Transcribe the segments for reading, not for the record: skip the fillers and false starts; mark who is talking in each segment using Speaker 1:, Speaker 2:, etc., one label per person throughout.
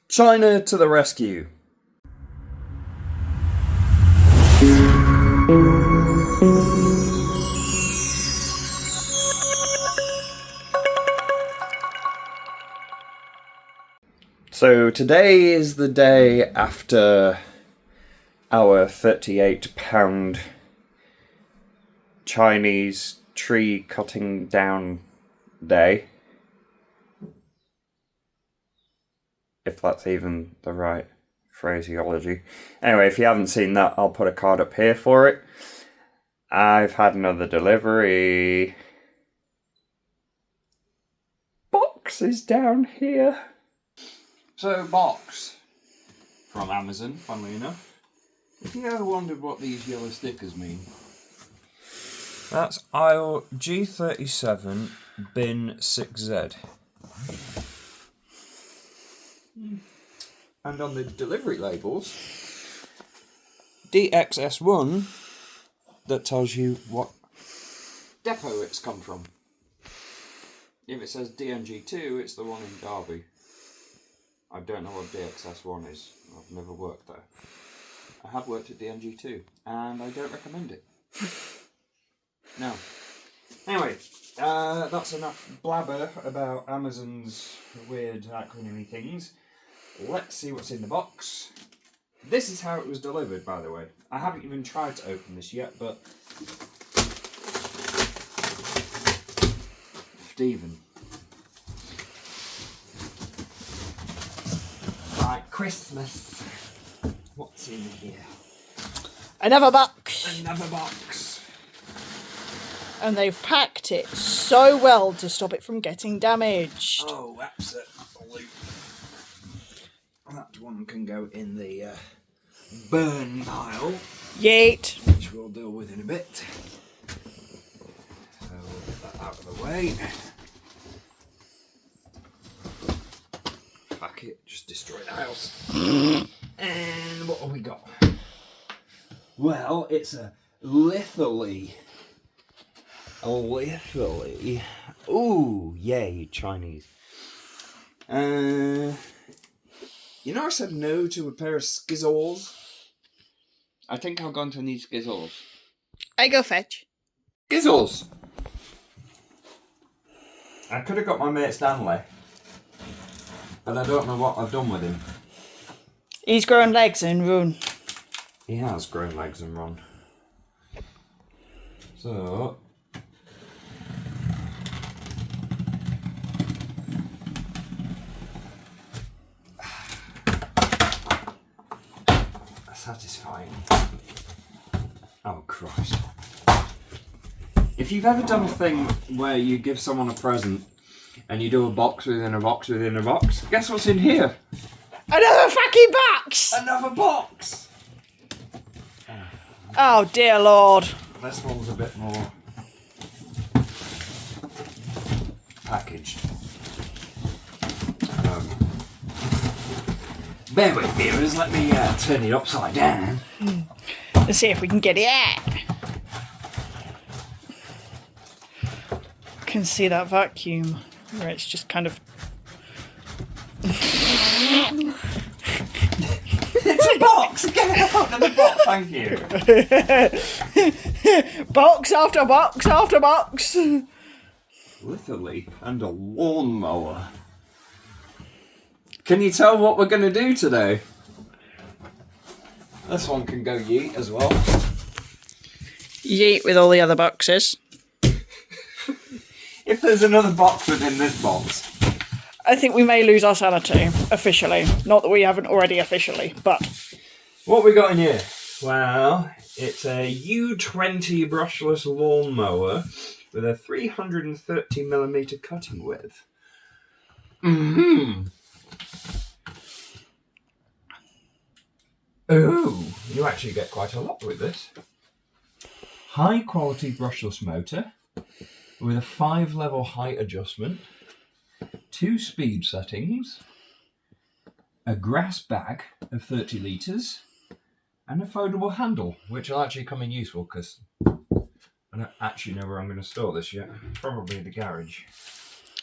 Speaker 1: China to the rescue. So today is the day after our £38 Chinese tree cutting down day. If that's even the right phraseology. Anyway, if you haven't seen that, I'll put a card up here for it. I've had another delivery. Box is down here. So, box from Amazon, funnily enough. If you ever wondered what these yellow stickers mean, that's aisle G37 bin 6Z. And on the delivery labels, DXS1, that tells you what depot it's come from. If it says DNG2, it's the one in Derby. I don't know what DXS1 is. I've never worked there. I have worked at DNG2, and I don't recommend it. No. Anyway, that's enough blabber about Amazon's weird acronymy things. Let's see what's in the box. This is how it was delivered, by the way. I haven't even tried to open this yet, but Stephen. Right, Christmas. What's in here?
Speaker 2: Another box.
Speaker 1: Another box.
Speaker 2: And they've packed it so well to stop it from getting damaged.
Speaker 1: Oh, absolutely. That one can go in the burn pile.
Speaker 2: Yeet.
Speaker 1: Which we'll deal with in a bit. So we'll get that out of the way. Fuck it, just destroy the house. And what have we got? Well, it's a lithely. Ooh, yay, Chinese. You know I said no to a pair of skizzles? I think I'm going to need skizzles.
Speaker 2: I go fetch.
Speaker 1: Skizzles! I could have got my mate Stanley, but I don't know what I've done with him.
Speaker 2: He's grown legs and run.
Speaker 1: He has grown legs and run. So... satisfying. Oh Christ. If you've ever done a thing where you give someone a present and you do a box within a box within a box, guess what's in here?
Speaker 2: Another fucking box!
Speaker 1: Another box!
Speaker 2: Oh dear Lord.
Speaker 1: This one's a bit more packaged. Bear with me, viewers, let me turn it upside down.
Speaker 2: Let's see if we can get it out. I can see that vacuum where it's just kind of...
Speaker 1: It's a box! Get it out of the box, thank you.
Speaker 2: Box after box after box.
Speaker 1: Literally, and a lawnmower. Can you tell what we're going to do today? This one can go yeet as well.
Speaker 2: Yeet with all the other boxes.
Speaker 1: If there's another box within this box.
Speaker 2: I think we may lose our sanity, officially. Not that we haven't already officially, but...
Speaker 1: What we got in here? Well, it's a U20 brushless lawnmower with a 330mm cutting width. Ooh, you actually get quite a lot with this. High quality brushless motor with a 5-level height adjustment, 2 speed settings, a grass bag of 30 litres, and a foldable handle, which will actually come in useful because I don't actually know where I'm going to store this yet. Probably the garage.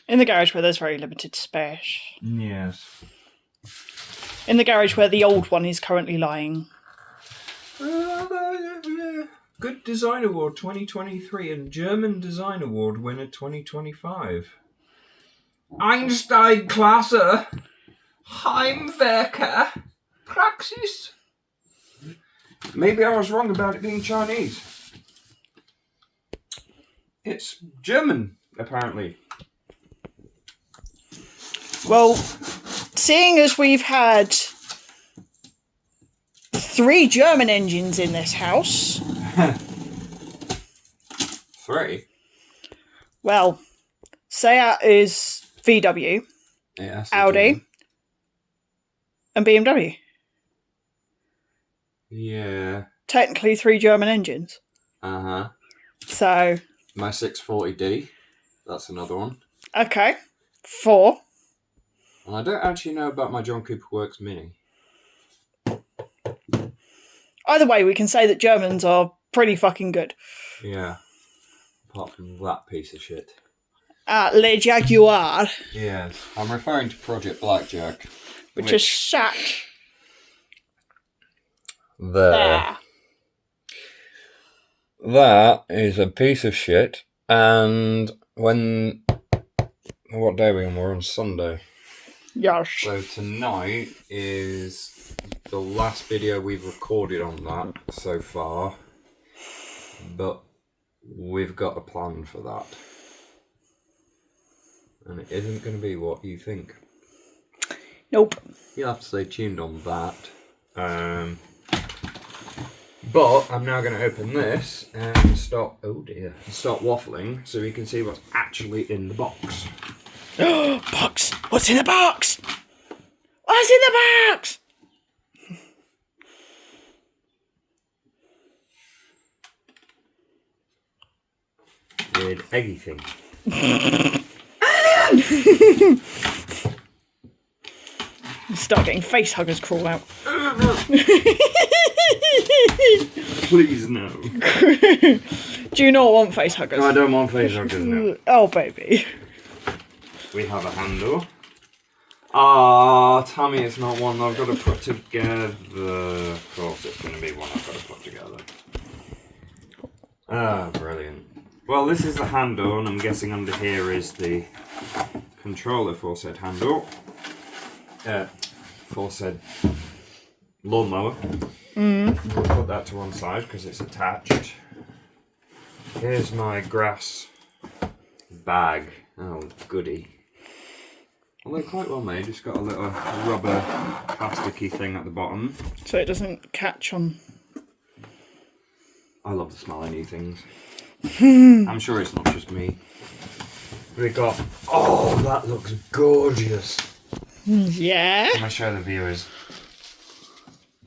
Speaker 2: In the garage where there's very limited space.
Speaker 1: Yes.
Speaker 2: In the garage where the old one is currently lying.
Speaker 1: Good Design Award 2023 and German Design Award winner 2025. Einstein-Klasse Heimwerker Praxis. Maybe I was wrong about it being Chinese. It's German, apparently.
Speaker 2: Well, seeing as we've had 3 German engines in this house.
Speaker 1: 3?
Speaker 2: Well, Seat is VW,
Speaker 1: Yeah,
Speaker 2: Audi,
Speaker 1: German.
Speaker 2: and BMW.
Speaker 1: Yeah.
Speaker 2: Technically 3 German engines.
Speaker 1: Uh-huh.
Speaker 2: So...
Speaker 1: My 640D. That's another one.
Speaker 2: Okay. 4.
Speaker 1: And I don't actually know about my John Cooper Works Mini.
Speaker 2: Either way, we can say that Germans are pretty fucking good.
Speaker 1: Yeah. Apart from that piece of shit.
Speaker 2: Le Jaguar.
Speaker 1: Yes. I'm referring to Project Blackjack.
Speaker 2: Which is sat
Speaker 1: there.
Speaker 2: there.
Speaker 1: That is a piece of shit. And when... What day are we on? We're on Sunday.
Speaker 2: Yes.
Speaker 1: So tonight is the last video we've recorded on that so far. But we've got a plan for that. And it isn't going to be what you think.
Speaker 2: Nope.
Speaker 1: You'll have to stay tuned on that. But I'm now going to open this and start waffling so we can see what's actually in the box.
Speaker 2: Box! What's in the box? What's in the box?
Speaker 1: Weird eggy thing.
Speaker 2: Start getting face huggers crawl out.
Speaker 1: Please no.
Speaker 2: Do you not want face huggers?
Speaker 1: No, I don't want face huggers now.
Speaker 2: Oh, baby.
Speaker 1: We have a handle. Ah, Tammy, it's not one I've got to put together. Of course, it's going to be one I've got to put together. Ah, brilliant. Well, this is the handle, and I'm guessing under here is the controller for said handle. For said lawnmower. We'll put that to one side because it's attached. Here's my grass bag. Oh, goody. Although quite well made, it's got a little rubber plasticky thing at the bottom.
Speaker 2: So it doesn't catch on.
Speaker 1: I love the smell of new things. I'm sure it's not just me. We got... Oh, that looks gorgeous.
Speaker 2: Yeah?
Speaker 1: Can I show the viewers?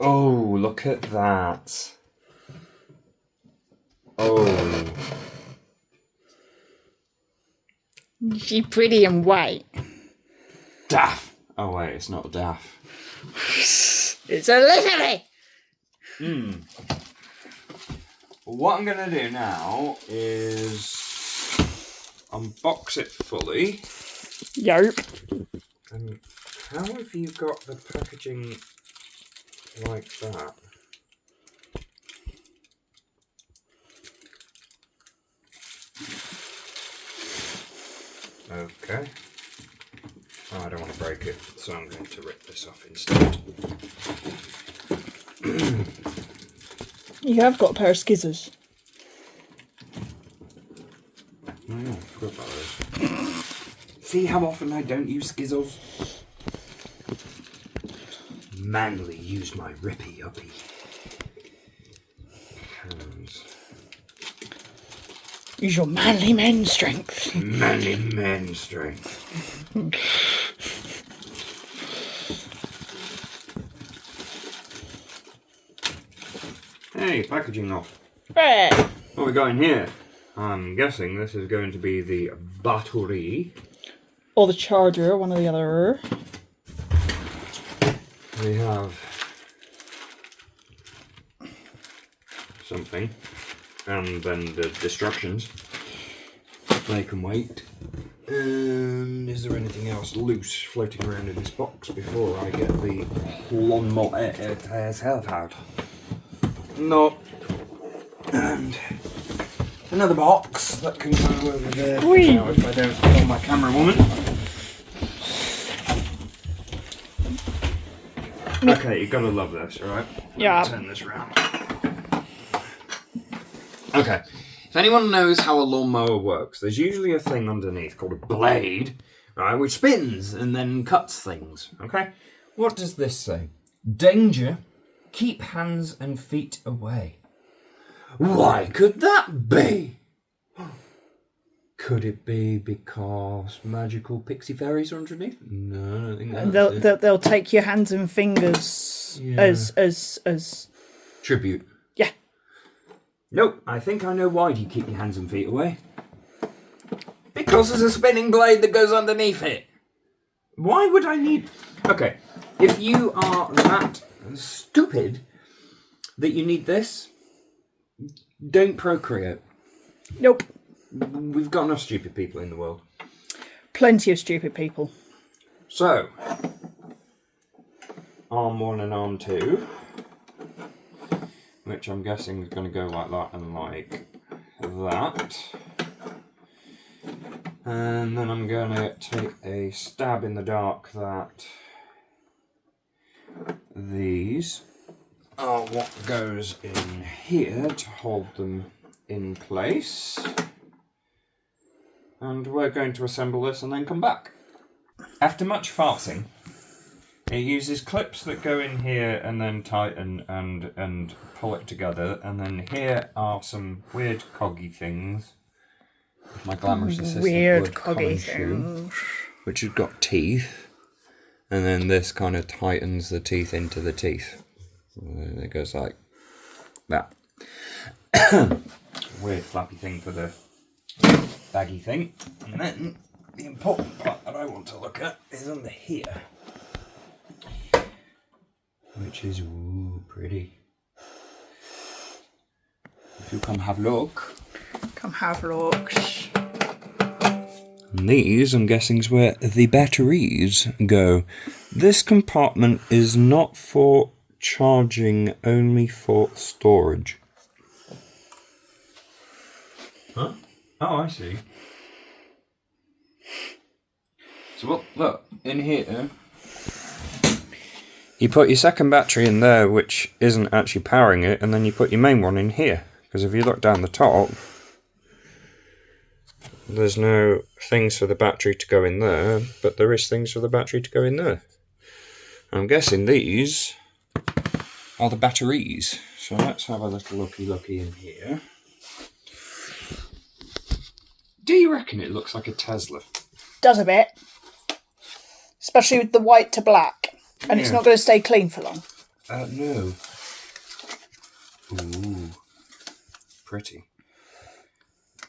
Speaker 1: Oh, look at that. Oh.
Speaker 2: She's pretty and white.
Speaker 1: Daff. Oh, wait, it's not daff.
Speaker 2: It's a literally.
Speaker 1: What I'm going to do now is unbox it fully.
Speaker 2: Yep.
Speaker 1: And how have you got the packaging like that? Okay. Oh, I don't want to break it, so I'm going to rip this off instead.
Speaker 2: You have got a pair of skizzers.
Speaker 1: Oh yeah, I forgot about those. See how often I don't use skizzles? Manually use my rippy uppy hands.
Speaker 2: Use your manly men strength.
Speaker 1: Manly man strength. Hey, packaging off.
Speaker 2: Right.
Speaker 1: What we got in here? I'm guessing this is going to be the battery.
Speaker 2: Or the charger, one or the other.
Speaker 1: We have something, and then the instructions. They can wait. Is there anything else loose floating around in this box before I get the lawnmower itself out. No. And another box that can go over there now if I don't call my camera woman. Okay, you've got to love this, alright?
Speaker 2: Yeah.
Speaker 1: Turn this around. Okay. If anyone knows how a lawnmower works, there's usually a thing underneath called a blade, right, which spins and then cuts things, okay? What does this say? Danger, keep hands and feet away. Why could that be? Could it be because magical pixie fairies are underneath? No, I don't think that's
Speaker 2: They'll take your hands and fingers as
Speaker 1: tribute.
Speaker 2: Yeah.
Speaker 1: Nope, I think I know why you keep your hands and feet away. Because there's a spinning blade that goes underneath it. Why would I need... Okay, if you are that stupid that you need this, don't procreate.
Speaker 2: Nope.
Speaker 1: We've got enough stupid people in the world.
Speaker 2: Plenty of stupid people.
Speaker 1: So, arm 1 and arm 2, which I'm guessing is going to go like that and like that. And then I'm going to take a stab in the dark that these are what goes in here to hold them in place. And we're going to assemble this and then come back. After much farting, it uses clips that go in here and then tighten and pull it together. And then here are some weird coggy things. If my glamorous assistant
Speaker 2: Weird coggy things.
Speaker 1: Which have got teeth. And then this kind of tightens the teeth into the teeth. And it goes like that. Weird flappy thing for the baggy thing. And then the important part that I want to look at is under here. Which is pretty. If you come have a look.
Speaker 2: Come have looks.
Speaker 1: And these, I'm guessing, is where the batteries go. This compartment is not for charging, only for storage. Huh? Oh, I see. So look, in here, you put your second battery in there, which isn't actually powering it, and then you put your main one in here. Because if you look down the top, there's no things for the battery to go in there, but there is things for the battery to go in there. I'm guessing these are the batteries. So let's have a little looky in here. Do you reckon it looks like a Tesla?
Speaker 2: Does a bit. Especially with the white to black. And it's not going to stay clean for long.
Speaker 1: No. Ooh. Pretty.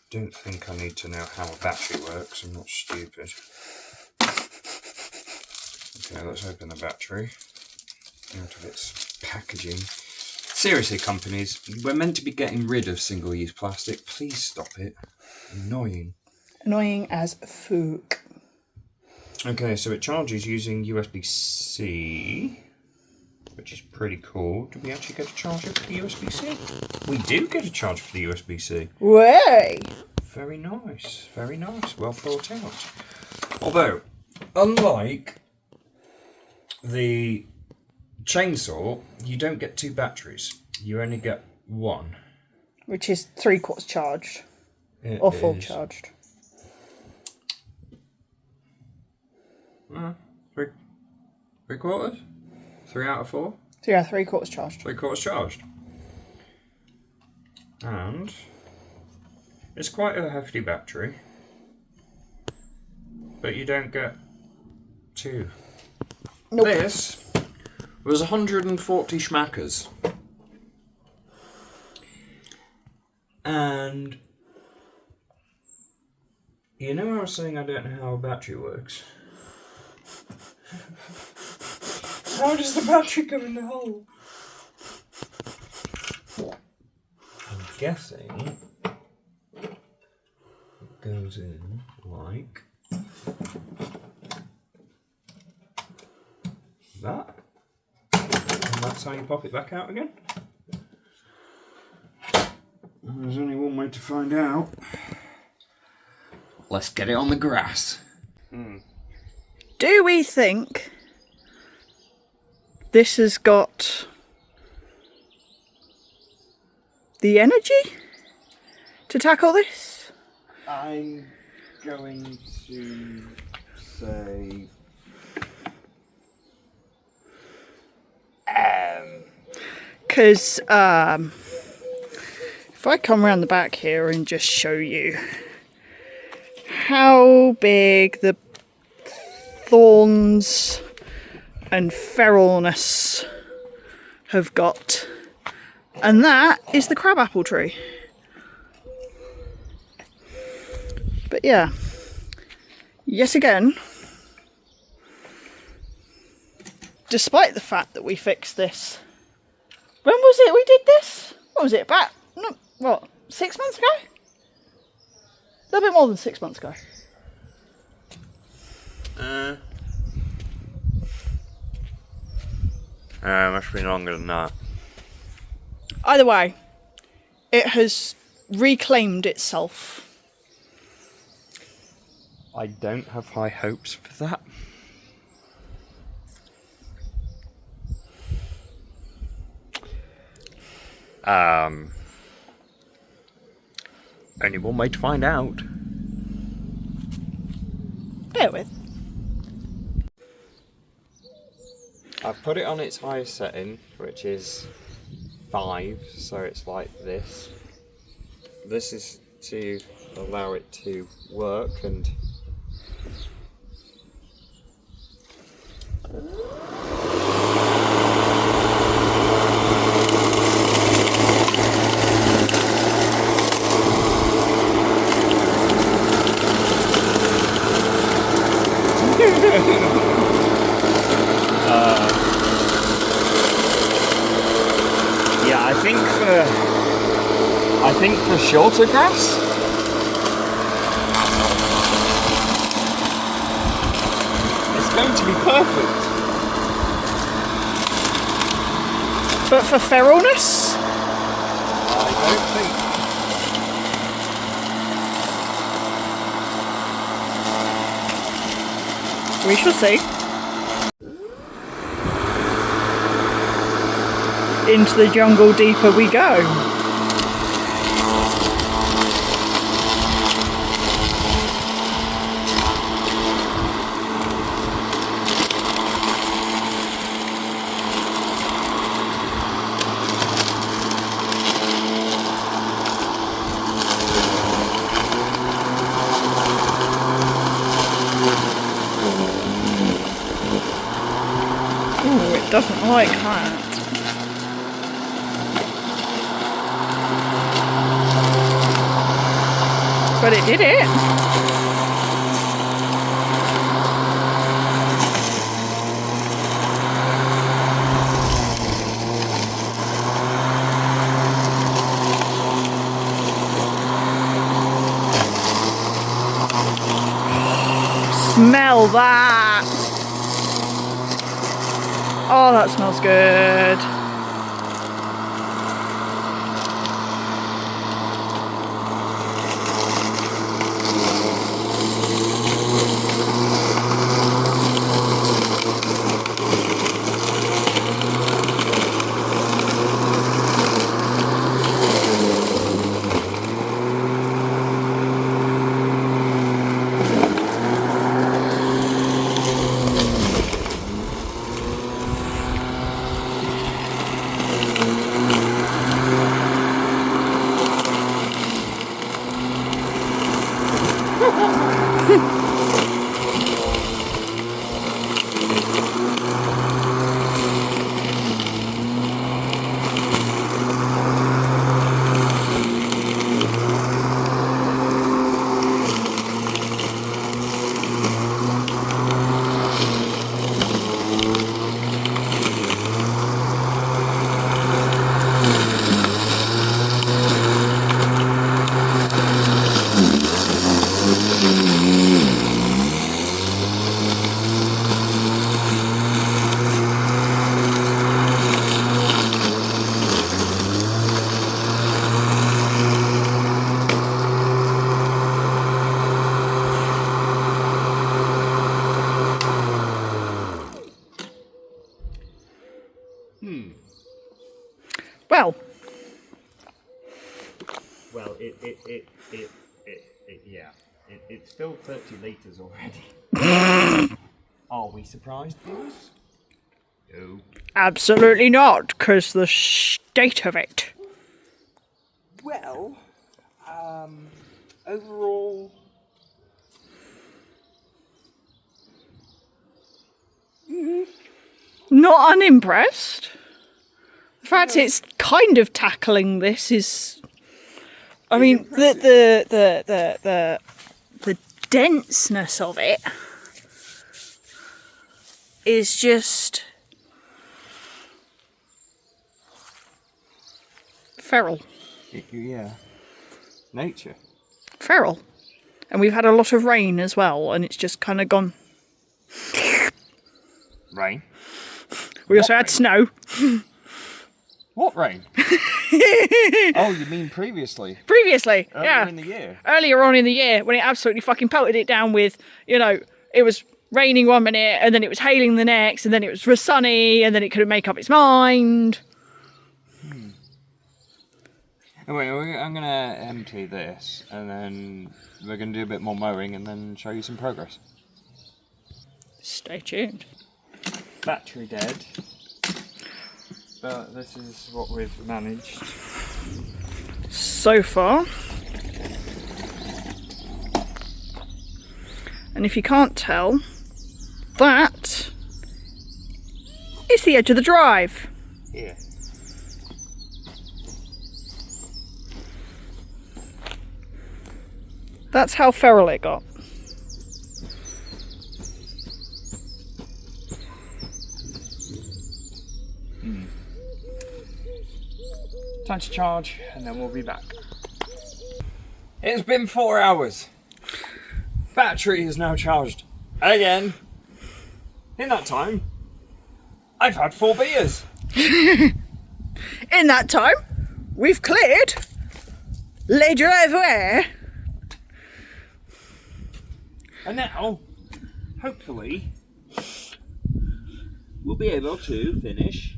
Speaker 1: Don't think I need to know how a battery works. I'm not stupid. Okay, let's open the battery. Out of its packaging. Seriously, companies, we're meant to be getting rid of single-use plastic. Please stop it. Annoying.
Speaker 2: Annoying as fuck.
Speaker 1: Okay, so it charges using USB-C, which is pretty cool. Do we actually get a charger for the USB-C? We do get a charger for the USB-C.
Speaker 2: Way!
Speaker 1: Very nice, very nice. Well thought out. Although, unlike the chainsaw, you don't get 2 batteries. You only get 1.
Speaker 2: Which is 3/4 charged. Or full charged.
Speaker 1: 3/4? 3 out of 4?
Speaker 2: So yeah, 3/4 charged.
Speaker 1: 3/4 charged. And it's quite a hefty battery. But you don't get 2.
Speaker 2: Nope.
Speaker 1: This was 140 schmackers. And you know I was saying I don't know how a battery works? How does the battery come in the hole? I'm guessing it goes in like that. And that's how you pop it back out again. There's only one way to find out. Let's get it on the grass.
Speaker 2: Do we think this has got the energy to tackle this?
Speaker 1: I'm going to say...
Speaker 2: Because if I come around the back here and just show you how big the thorns and feralness have got, and that is the crabapple tree. But yeah, yet again, despite the fact that we fixed this, when was it we did this? What was it, about, no, what, 6 months ago? A little bit more than 6 months ago.
Speaker 1: Must have been longer than that.
Speaker 2: Either way, it has reclaimed itself.
Speaker 1: I don't have high hopes for that. Only one way to find out.
Speaker 2: Bear with.
Speaker 1: I've put it on its highest setting, which is 5, so it's like this. This is to allow it to work and... yeah, I think for shorter grass, it's going to be perfect.
Speaker 2: But for feralness?
Speaker 1: I don't think.
Speaker 2: We shall see. Into the jungle deeper we go. Ooh, it doesn't like that. But it did it. Smell that. Oh, that smells good. Well,
Speaker 1: Well, yeah. It's filled 30 litres already. Are we surprised, viewers? No.
Speaker 2: absolutely not, because the state of it.
Speaker 1: Well, overall...
Speaker 2: Not unimpressed. The fact it's kind of tackling this is... I mean, the denseness of it is just feral.
Speaker 1: Yeah. Nature.
Speaker 2: Feral. And we've had a lot of rain as well, and it's just kind of gone.
Speaker 1: Rain?
Speaker 2: We also had snow.
Speaker 1: What rain? Oh, you mean previously?
Speaker 2: Previously,
Speaker 1: Earlier in the year?
Speaker 2: Earlier on in the year, when it absolutely fucking pelted it down with, it was raining one minute, and then it was hailing the next, and then it was sunny, and then it couldn't make up its mind.
Speaker 1: Anyway, I'm going to empty this, and then we're going to do a bit more mowing, and then show you some progress.
Speaker 2: Stay tuned.
Speaker 1: Battery dead. But this is what we've managed.
Speaker 2: So far. And if you can't tell, that is the edge of the drive.
Speaker 1: Here.
Speaker 2: That's how feral it got.
Speaker 1: Time to charge, and then we'll be back. It's been 4 hours. Battery is now charged again. In that time, I've had 4 beers.
Speaker 2: In that time, we've cleared le driveway.
Speaker 1: And now, hopefully, we'll be able to finish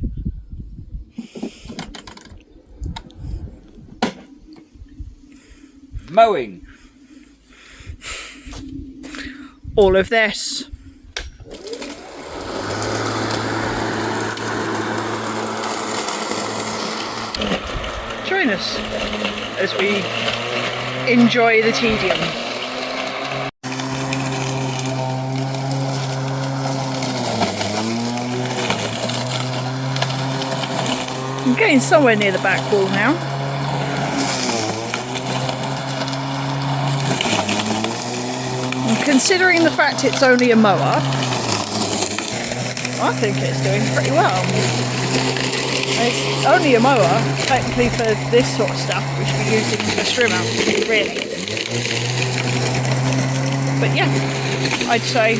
Speaker 1: mowing.
Speaker 2: All of this. Join us as we enjoy the tedium. I'm getting somewhere near the back wall now. And considering the fact it's only a mower, I think it's doing pretty well. It's only a mower, technically, for this sort of stuff. We should be using a trimmer, really. But yeah, I'd say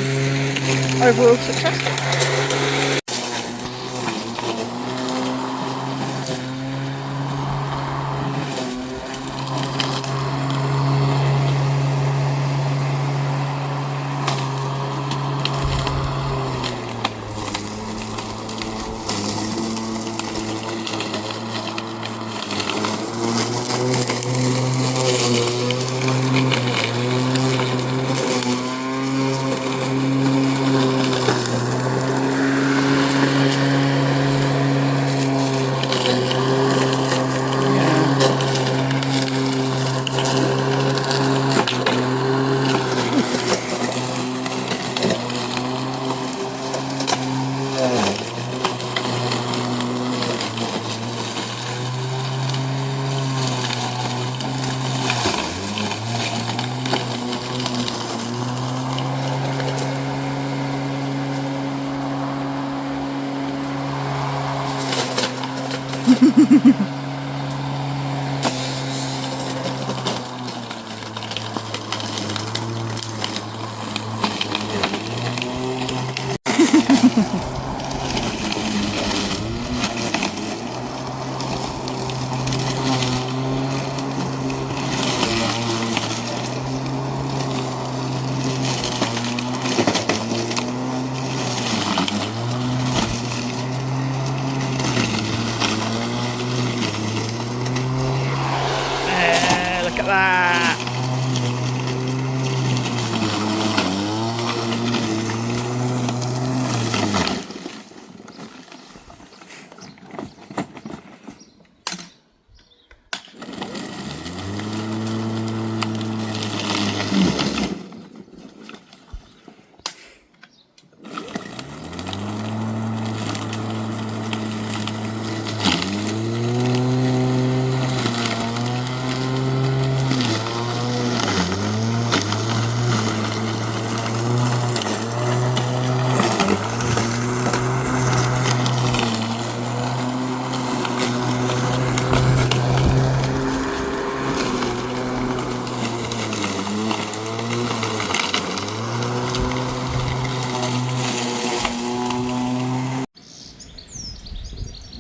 Speaker 2: overall successful.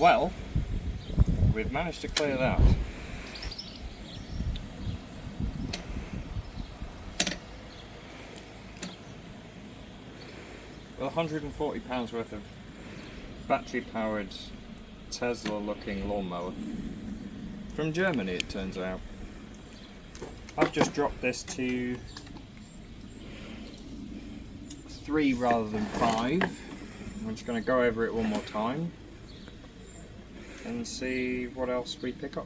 Speaker 1: Well, we've managed to clear that. Well, £140 worth of battery powered Tesla looking lawnmower. From Germany, it turns out. I've just dropped this to 3 rather than 5. I'm just going to go over it one more time and see what else we pick up.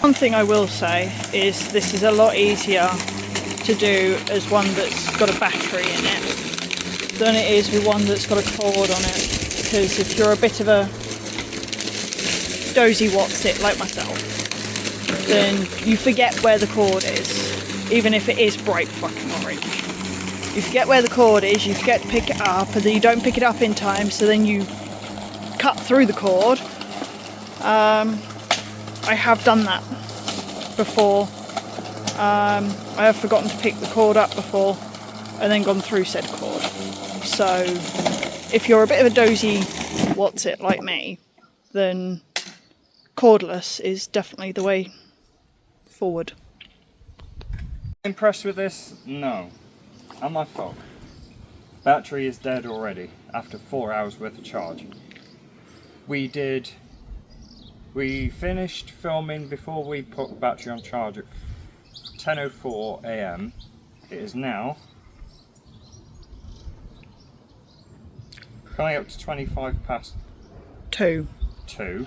Speaker 2: One thing I will say is this is a lot easier to do as one that's got a battery in it than it is with one that's got a cord on it, because if you're a bit of a dozy what's-it like myself, then you forget where the cord is, even if it is bright fucking orange. You forget where the cord is, you forget to pick it up, and then you don't pick it up in time, so then you cut through the cord. I have done that before. I have forgotten to pick the cord up before and then gone through said cord. So if you're a bit of a dozy what's-it like me, then cordless is definitely the way forward.
Speaker 1: Impressed with this? No. Am I fuck? Battery is dead already after 4 hours worth of charge. We finished filming before we put battery on charge at 10:04 AM. It is now coming up to 25 past
Speaker 2: 2.
Speaker 1: 2.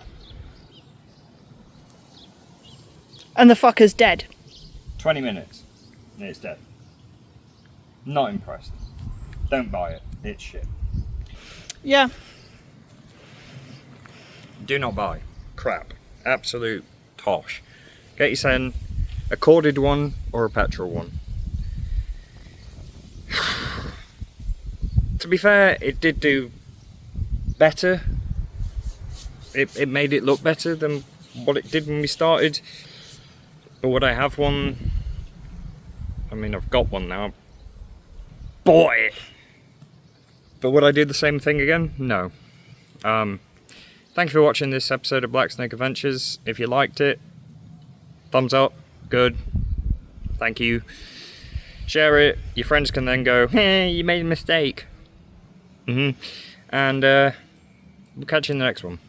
Speaker 2: And the fucker's dead.
Speaker 1: 20 minutes and it's dead. Not impressed. Don't buy it. It's shit.
Speaker 2: Yeah.
Speaker 1: Do not buy. Crap. Absolute tosh. Get yourself a corded one or a petrol one. To be fair, it did do better. It made it look better than what it did when we started. But would I have one? I mean, I've got one now. Bought it. But would I do the same thing again? No. Thanks for watching this episode of Black Snake Adventures. If you liked it, thumbs up. Good. Thank you. Share it. Your friends can then go, hey, you made a mistake. And we'll catch you in the next one.